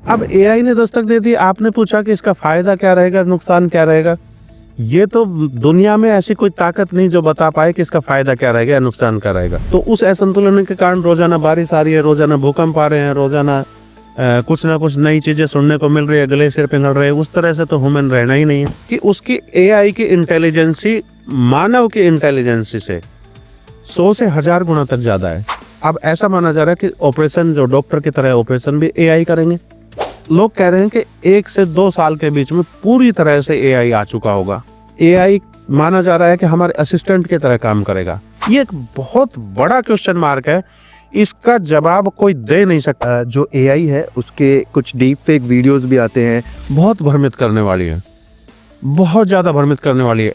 अब एआई ने दस्तक दे दी, आपने पूछा कि इसका फायदा क्या रहेगा, नुकसान क्या रहेगा। ये तो दुनिया में ऐसी कोई ताकत नहीं जो बता पाए कि इसका फायदा क्या रहेगा या नुकसान क्या रहेगा। तो उस असंतुलन के कारण रोजाना बारिश आ रही है, रोजाना भूकंप आ रहे हैं, रोजाना कुछ ना कुछ नई चीजें सुनने को मिल रही है, ग्लेशियर पिघल रहे हैं। उस तरह से तो ह्यूमन रहना ही नहीं है कि उसकी एआई की इंटेलिजेंसी मानव की इंटेलिजेंसी से 100 से 1000 गुना तक ज्यादा है। अब ऐसा माना जा रहा है कि ऑपरेशन जो डॉक्टर की तरह ऑपरेशन भी एआई करेंगे। लोग कह रहे हैं कि 1 से 2 साल के बीच में पूरी तरह से एआई आ चुका होगा। एआई माना जा रहा है कि हमारे असिस्टेंट की तरह काम करेगा। ये एक बहुत बड़ा क्वेश्चन मार्क है, इसका जवाब कोई दे नहीं सकता। जो एआई है उसके कुछ डीप फेक वीडियोस भी आते हैं, बहुत भ्रमित करने वाली है, बहुत ज्यादा भ्रमित करने वाली है।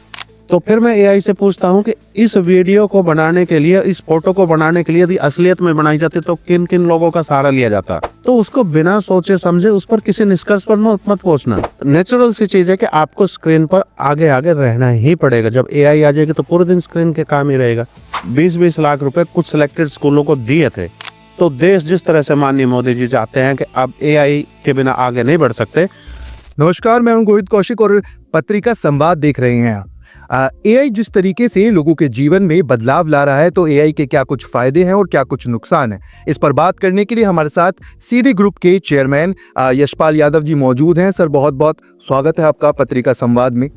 तो फिर मैं एआई से पूछता हूं कि इस वीडियो को बनाने के लिए, इस फोटो को बनाने के लिए यदि असलियत में बनाई जाती तो किन किन लोगों का सहारा लिया जाता। तो उसको बिना सोचे समझे उस पर किसी निष्कर्ष पर मत पहुंचना। नेचुरल सी चीज है कि आपको स्क्रीन पर आगे आगे रहना ही पड़ेगा। जब एआई आ जाएगी तो पूरे दिन स्क्रीन के काम ही रहेगा। 20-20 लाख रुपए कुछ सिलेक्टेड स्कूलों को दिए थे। तो देश जिस तरह से माननीय मोदी जी चाहते हैं कि अब एआई के बिना आगे नहीं बढ़ सकते। नमस्कार, मैं हूं गोविंद कौशिक और पत्रिका संवाद देख रहे हैं। एआई जिस तरीके से लोगों के जीवन में बदलाव ला रहा है, तो एआई के क्या कुछ फायदे हैं और क्या कुछ नुकसान है, इस पर बात करने के लिए हमारे साथ सीडी ग्रुप के चेयरमैन यशपाल यादव जी मौजूद हैं। सर, बहुत बहुत स्वागत है आपका पत्रिका संवाद में।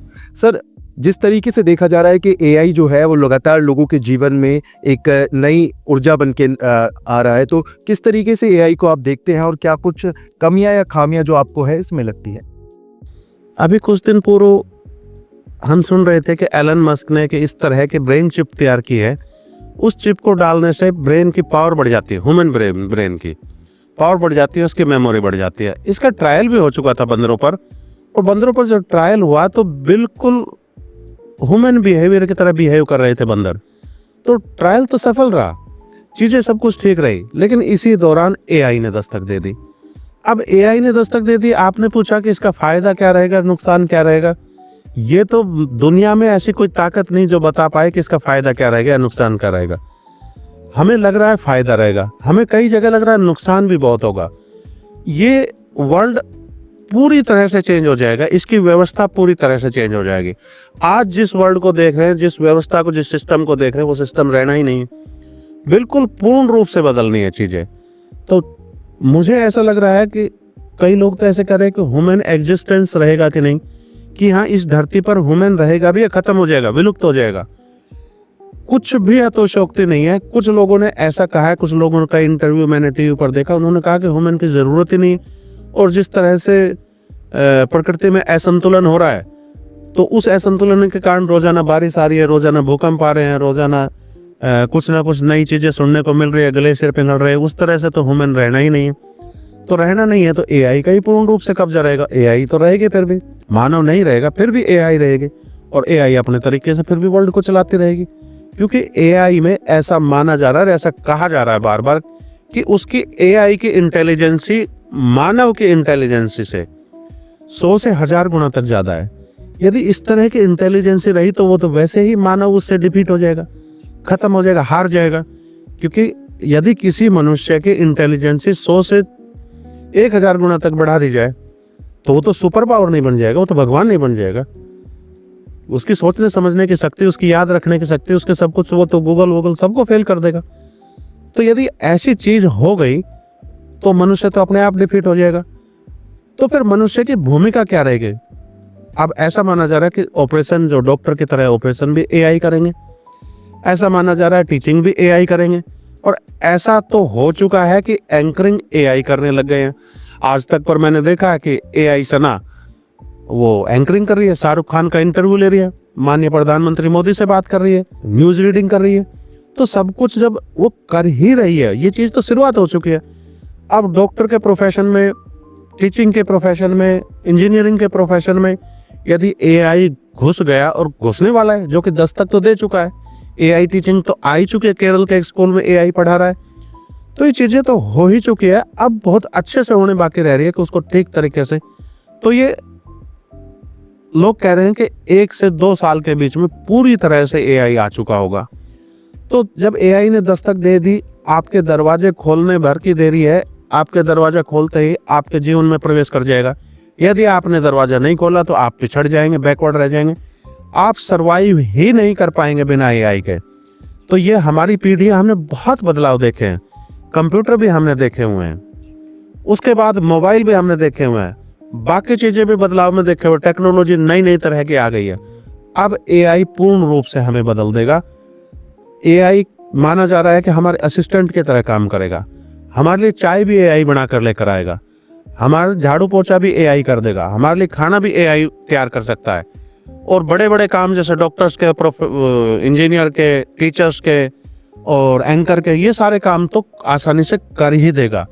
सर, जिस तरीके से देखा जा रहा है कि एआई जो है वो लगातार लोगों के जीवन में एक नई ऊर्जा बन के आ रहा है, तो किस तरीके से एआई को आप देखते हैं और क्या कुछ कमियां या खामियां जो आपको है इसमें लगती है? अभी कुछ दिन पूर्व हम सुन रहे थे कि एलन मस्क ने कि इस तरह की ब्रेन चिप तैयार की है। उस चिप को डालने से ब्रेन की पावर बढ़ जाती है, ह्यूमन ब्रेन की पावर बढ़ जाती है, उसकी मेमोरी बढ़ जाती है। इसका ट्रायल भी हो चुका था बंदरों पर, और बंदरों पर जब ट्रायल हुआ तो बिल्कुल ह्यूमन बिहेवियर की तरह बिहेव कर रहे थे बंदर। तो ट्रायल तो सफल रहा, चीजें सब कुछ ठीक रही, लेकिन इसी दौरान एआई ने दस्तक दे दी। अब एआई ने दस्तक दे दी, आपने पूछा कि इसका फायदा क्या रहेगा, नुकसान क्या रहेगा। ये तो दुनिया में ऐसी कोई ताकत नहीं जो बता पाए कि इसका फायदा क्या रहेगा या नुकसान क्या रहेगा। हमें लग रहा है फायदा रहेगा, हमें कई जगह लग रहा है नुकसान भी बहुत होगा। ये वर्ल्ड पूरी तरह से चेंज हो जाएगा, इसकी व्यवस्था पूरी तरह से चेंज हो जाएगी। आज जिस वर्ल्ड को देख रहे हैं, जिस व्यवस्था को, जिस सिस्टम को देख रहे हैं, वो सिस्टम रहना ही नहीं है, बिल्कुल पूर्ण रूप से बदलनी है चीजें। तो मुझे ऐसा लग रहा है कि कई लोग तो ऐसे कह रहे हैं कि ह्यूमन एग्जिस्टेंस रहेगा कि नहीं, कि हाँ इस धरती पर ह्यूमन रहेगा भी या खत्म हो जाएगा, विलुप्त हो जाएगा। कुछ भी अतोशोक्ति नहीं है। कुछ लोगों ने ऐसा कहा है, कुछ लोगों का इंटरव्यू मैंने टीवी पर देखा, उन्होंने कहा कि ह्यूमन की जरूरत ही नहीं, और जिस तरह से प्रकृति में असंतुलन हो रहा है, तो उस असंतुलन के कारण रोजाना बारिश आ रही है, रोजाना भूकंप आ रहे हैं, रोजाना कुछ ना कुछ नई चीजें सुनने को मिल रही है, ग्लेशियर पिघल रहे हैं। उस तरह से तो ह्यूमन रहना ही नहीं है। तो रहना नहीं है तो एआई का ही पूर्ण रूप से कब्जा रहेगा। एआई तो रहेगी, फिर भी मानव नहीं रहेगा, फिर भी एआई रहेगी, और एआई अपने तरीके से फिर भी वर्ल्ड को चलाती रहेगी। क्योंकि एआई में ऐसा माना जा रहा है, ऐसा कहा जा रहा है बार बार कि उसकी एआई की इंटेलिजेंसी मानव की इंटेलिजेंसी से 100 से 1000 गुना तक ज्यादा है। यदि इस तरह की इंटेलिजेंसी रही तो वो तो वैसे ही मानव उससे डिफीट हो जाएगा, खत्म हो जाएगा, हार जाएगा। क्योंकि यदि किसी मनुष्य की इंटेलिजेंसी 100 से 1000 गुना तक बढ़ा दी जाए तो वो तो सुपर पावर नहीं बन जाएगा, वो तो भगवान नहीं बन जाएगा। उसकी सोचने समझने की शक्ति, उसकी याद रखने की शक्ति, उसके सब कुछ, वो तो गूगल सबको फेल कर देगा। तो यदि ऐसी चीज हो गई तो मनुष्य तो अपने आप डिफीट हो जाएगा। तो फिर मनुष्य की भूमिका क्या रहेगी? अब ऐसा माना जा रहा है कि ऑपरेशन जो डॉक्टर की तरह ऑपरेशन भी एआई करेंगे, ऐसा माना जा रहा है टीचिंग भी एआई करेंगे, और ऐसा तो हो चुका है कि एंकरिंग एआई करने लग गए हैं। आज तक पर मैंने देखा है कि एआई सना वो एंकरिंग कर रही है, शाहरुख खान का इंटरव्यू ले रही है, माननीय प्रधानमंत्री मोदी से बात कर रही है, न्यूज रीडिंग कर रही है। तो सब कुछ जब वो कर ही रही है, ये चीज तो शुरुआत हो चुकी है। अब डॉक्टर के प्रोफेशन में, टीचिंग के प्रोफेशन में, इंजीनियरिंग के प्रोफेशन में यदि एआई घुस गया, और घुसने वाला है, जो कि दस्तक तो दे चुका है, एआई टीचिंग तो आ ही चुकी है, केरल के एक स्कूल में एआई पढ़ा रहा है। तो ये चीजें तो हो ही चुकी है, अब बहुत अच्छे से होने बाकी रह रही है कि उसको ठीक तरीके से। तो ये लोग कह रहे हैं कि 1 से 2 साल के बीच में पूरी तरह से एआई आ चुका होगा। तो जब एआई ने दस्तक दे दी, आपके दरवाजे खोलने भर की देरी है, आपके दरवाज़ा खोलते ही आपके जीवन में प्रवेश कर जाएगा। यदि आपने दरवाज़ा नहीं खोला तो आप पिछड़ जाएंगे, बैकवर्ड रह जाएंगे, आप सर्वाइव ही नहीं कर पाएंगे बिना एआई के। तो ये हमारी पीढ़ी, हमने बहुत बदलाव देखे हैं। कंप्यूटर भी हमने देखे हुए हैं, उसके बाद मोबाइल भी हमने देखे हुए हैं, बाकी चीज़ें भी बदलाव में देखे हुए। टेक्नोलॉजी नई नई तरह की आ गई है। अब एआई पूर्ण रूप से हमें बदल देगा। एआई माना जा रहा है कि हमारे असिस्टेंट की तरह काम करेगा। हमारे लिए चाय भी एआई बना कर लेकर आएगा, हमारा झाड़ू पोछा भी एआई कर देगा, हमारे लिए खाना भी एआई तैयार कर सकता है। और बड़े बड़े काम जैसे डॉक्टर्स के, इंजीनियर के, टीचर्स के और एंकर के, ये सारे काम तो आसानी से कर ही देगा।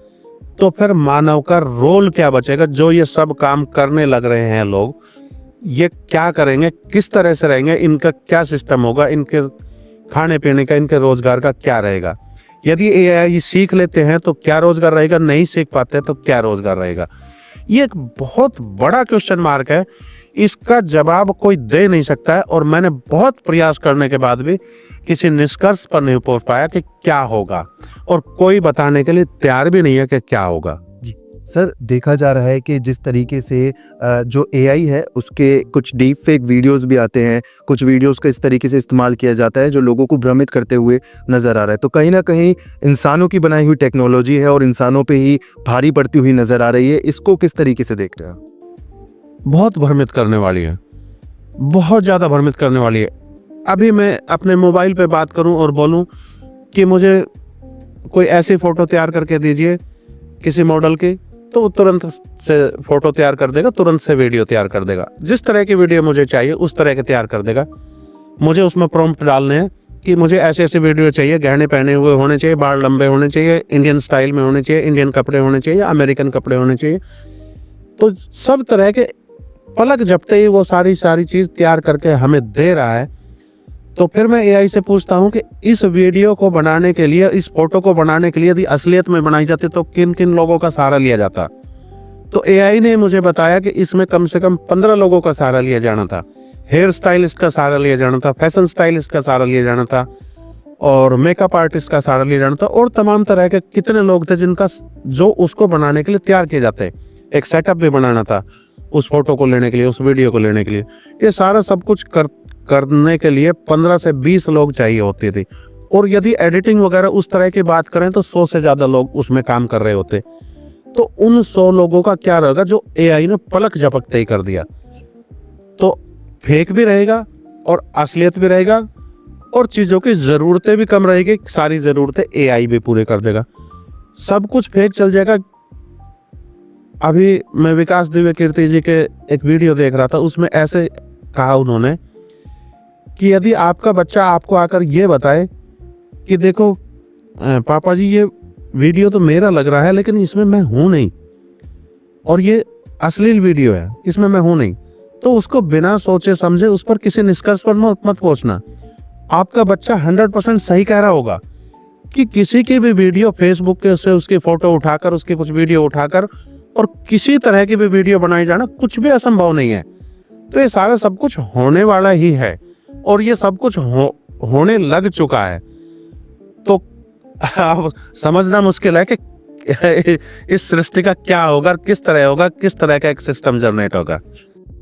तो फिर मानव का रोल क्या बचेगा? जो ये सब काम करने लग रहे हैं लोग, ये क्या करेंगे, किस तरह से रहेंगे, इनका क्या सिस्टम होगा, इनके खाने पीने का, इनके रोजगार का क्या रहेगा? यदि एआई सीख लेते हैं तो क्या रोजगार रहेगा, नहीं सीख पाते तो क्या रोजगार रहेगा? ये एक बहुत बड़ा क्वेश्चन मार्क है। इसका जवाब कोई दे नहीं सकता है, और मैंने बहुत प्रयास करने के बाद भी किसी निष्कर्ष पर नहीं पहुंच पाया कि क्या होगा, और कोई बताने के लिए तैयार भी नहीं है कि क्या होगा। सर, देखा जा रहा है कि जिस तरीके से जो एआई है उसके कुछ डीप फेक वीडियोस भी आते हैं, कुछ वीडियोस का इस तरीके से इस्तेमाल किया जाता है जो लोगों को भ्रमित करते हुए नज़र आ रहा है। तो कहीं ना कहीं इंसानों की बनाई हुई टेक्नोलॉजी है और इंसानों पे ही भारी पड़ती हुई नज़र आ रही है। इसको किस तरीके से देख रहे हैं? बहुत भ्रमित करने वाली है, बहुत ज़्यादा भ्रमित करने वाली है। अभी मैं अपने मोबाइल पे बात करूं और बोलूं कि मुझे कोई ऐसी फ़ोटो तैयार करके दीजिए किसी मॉडल की, तो वो तुरंत से फ़ोटो तैयार कर देगा, तुरंत से वीडियो तैयार कर देगा। जिस तरह की वीडियो मुझे चाहिए उस तरह के तैयार कर देगा। मुझे उसमें प्रॉम्प्ट डालने हैं कि मुझे ऐसे ऐसे वीडियो चाहिए, गहने पहने हुए होने चाहिए, बाल लंबे होने चाहिए, इंडियन स्टाइल में होने चाहिए, इंडियन कपड़े होने चाहिए, अमेरिकन कपड़े होने चाहिए। तो सब तरह के पलक झपकते ही वो सारी चीज़ तैयार करके हमें दे रहा है। तो फिर मैं एआई से पूछता हूं कि इस वीडियो को बनाने के लिए, इस फोटो को बनाने के लिए यदि असलियत में बनाई जाती तो किन किन लोगों का सहारा लिया जाता? तो एआई ने मुझे बताया कि इसमें कम से कम 15 लोगों का सहारा लिया जाना था। हेयर स्टाइलिस्ट का सहारा लिया जाना था, फैशन स्टाइलिस्ट का सहारा लिया जाना था, और मेकअप आर्टिस्ट का सहारा लिया जाना था, और तमाम तरह के कितने लोग थे जिनका जो उसको बनाने के लिए तैयार किए जाते। एक सेटअप भी बनाना था उस फोटो को लेने के लिए, उस वीडियो को लेने के लिए। ये सारा सब कुछ करने के लिए 15 से 20 लोग चाहिए होते थे। और यदि एडिटिंग वगैरह उस तरह की बात करें तो 100 से ज़्यादा लोग उसमें काम कर रहे होते। तो उन 100 लोगों का क्या रहेगा जो एआई ने पलक झपकते ही कर दिया? तो फेक भी रहेगा और असलियत भी रहेगा, और चीज़ों की ज़रूरतें भी कम रहेगी, सारी ज़रूरतें एआई भी पूरे कर देगा। सब कुछ फेक चल जाएगा। अभी मैं विकास दिव्य कीर्ति जी के एक वीडियो देख रहा था, उसमें ऐसे कहा उन्होंने कि यदि आपका बच्चा आपको आकर ये बताए कि देखो पापा जी, ये वीडियो तो मेरा लग रहा है लेकिन इसमें मैं हूं नहीं, और ये अश्लील वीडियो है, इसमें मैं हूं नहीं, तो उसको बिना सोचे समझे उस पर किसी निष्कर्ष पर मत पहुंचना। आपका बच्चा 100% सही कह रहा होगा कि किसी की भी वीडियो फेसबुक के से उसकी फोटो उठाकर, उसकी कुछ वीडियो उठाकर और किसी तरह की भी वीडियो बनाई जाना कुछ भी असंभव नहीं है। तो ये सारा सब कुछ होने वाला ही है, और ये सब कुछ होने लग चुका है। तो अब समझना मुश्किल है कि इस सृष्टि का क्या होगा, किस तरह होगा, किस तरह का एक सिस्टम जनरेट होगा।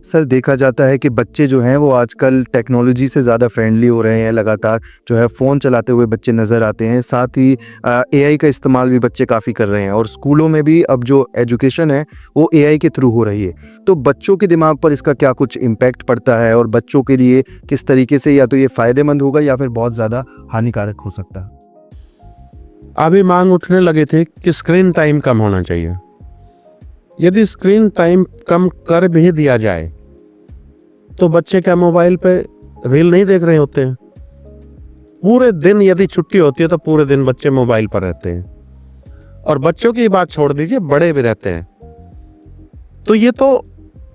सर, देखा जाता है कि बच्चे जो हैं वो आजकल टेक्नोलॉजी से ज़्यादा फ्रेंडली हो रहे हैं। लगातार जो है फ़ोन चलाते हुए बच्चे नज़र आते हैं। साथ ही एआई का इस्तेमाल भी बच्चे काफ़ी कर रहे हैं, और स्कूलों में भी अब जो एजुकेशन है वो एआई के थ्रू हो रही है। तो बच्चों के दिमाग पर इसका क्या कुछ इम्पैक्ट पड़ता है, और बच्चों के लिए किस तरीके से या तो ये फ़ायदेमंद होगा या फिर बहुत ज़्यादा हानिकारक हो सकता है? अभी मांग उठने लगी थी कि स्क्रीन टाइम कम होना चाहिए। यदि स्क्रीन टाइम कम कर भी दिया जाए तो बच्चे क्या मोबाइल पे रील नहीं देख रहे होते हैं? पूरे दिन यदि छुट्टी होती है तो पूरे दिन बच्चे मोबाइल पर रहते हैं, और बच्चों की बात छोड़ दीजिए, बड़े भी रहते हैं। तो ये तो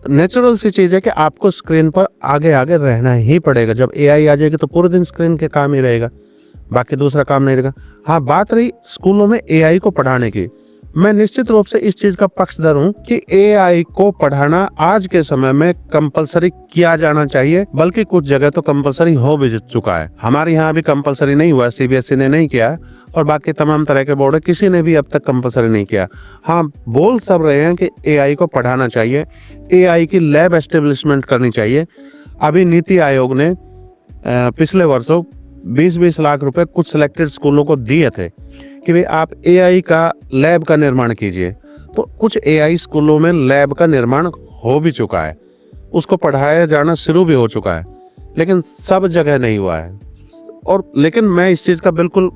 नेचुरल सी चीज़ है कि आपको स्क्रीन पर आगे आगे रहना ही पड़ेगा। जब एआई आ जाएगी तो पूरे दिन स्क्रीन के काम ही रहेगा, बाकी दूसरा काम नहीं रहेगा। हाँ, बात रही स्कूलों में एआई को पढ़ाने की, मैं निश्चित रूप से इस चीज का पक्षधर हूं कि एआई को पढ़ाना आज के समय में कंपलसरी किया जाना चाहिए, बल्कि कुछ जगह तो कंपलसरी हो भी चुका है। हमारे यहाँ भी कंपलसरी नहीं हुआ, सीबीएसई ने नहीं किया और बाकी तमाम तरह के बोर्ड किसी ने भी अब तक कंपलसरी नहीं किया। हाँ, बोल सब रहे हैं कि एआई को पढ़ाना चाहिए, एआई की लैब एस्टेब्लिशमेंट करनी चाहिए। अभी नीति आयोग ने पिछले वर्षों 20-20 लाख रुपए कुछ सिलेक्टेड स्कूलों को दिए थे कि भाई आप एआई का लैब का निर्माण कीजिए। तो कुछ एआई स्कूलों में लैब का निर्माण हो भी चुका है, उसको पढ़ाया जाना शुरू भी हो चुका है, लेकिन सब जगह नहीं हुआ है। और लेकिन मैं इस चीज़ का बिल्कुल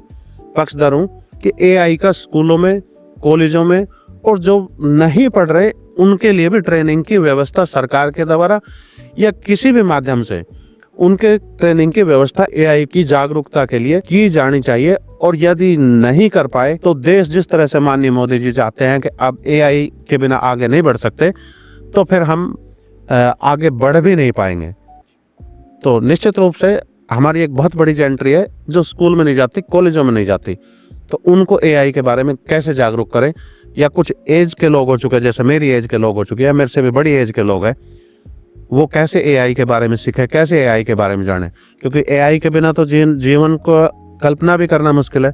पक्षधर हूँ कि एआई का स्कूलों में, कॉलेजों में और जो नहीं पढ़ रहे उनके लिए भी ट्रेनिंग की व्यवस्था सरकार के द्वारा या किसी भी माध्यम से उनके ट्रेनिंग की व्यवस्था एआई की जागरूकता के लिए की जानी चाहिए। और यदि नहीं कर पाए तो देश जिस तरह से माननीय मोदी जी चाहते हैं कि अब एआई के बिना आगे नहीं बढ़ सकते, तो फिर हम आगे बढ़ भी नहीं पाएंगे। तो निश्चित रूप से हमारी एक बहुत बड़ी एंट्री है जो स्कूल में नहीं जाती, कॉलेजों में नहीं जाती, तो उनको एआई के बारे में कैसे जागरूक करें। या कुछ एज के लोग हो चुके हैं, जैसे मेरी एज के लोग हो चुके हैं, मेरे से भी बड़ी एज के लोग हैं, वो कैसे एआई के बारे में सीखे, कैसे एआई के बारे में जाने, क्योंकि एआई के बिना तो जीवन को कल्पना भी करना मुश्किल है।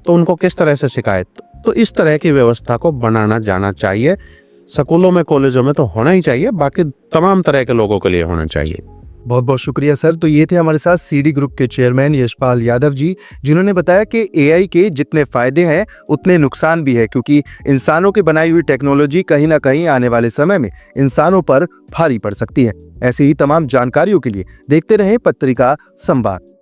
तो उनको किस तरह से सिखाए, तो इस तरह की व्यवस्था को बनाना जाना चाहिए। स्कूलों में, कॉलेजों में तो होना ही चाहिए, बाकी तमाम तरह के लोगों के लिए होना चाहिए। बहुत बहुत शुक्रिया सर। तो ये थे हमारे साथ सीडी ग्रुप के चेयरमैन यशपाल यादव जी, जिन्होंने बताया कि एआई के जितने फायदे हैं उतने नुकसान भी है, क्योंकि इंसानों की बनाई हुई टेक्नोलॉजी कहीं ना कहीं आने वाले समय में इंसानों पर भारी पड़ सकती है। ऐसी ही तमाम जानकारियों के लिए देखते रहें पत्रिका संवाद।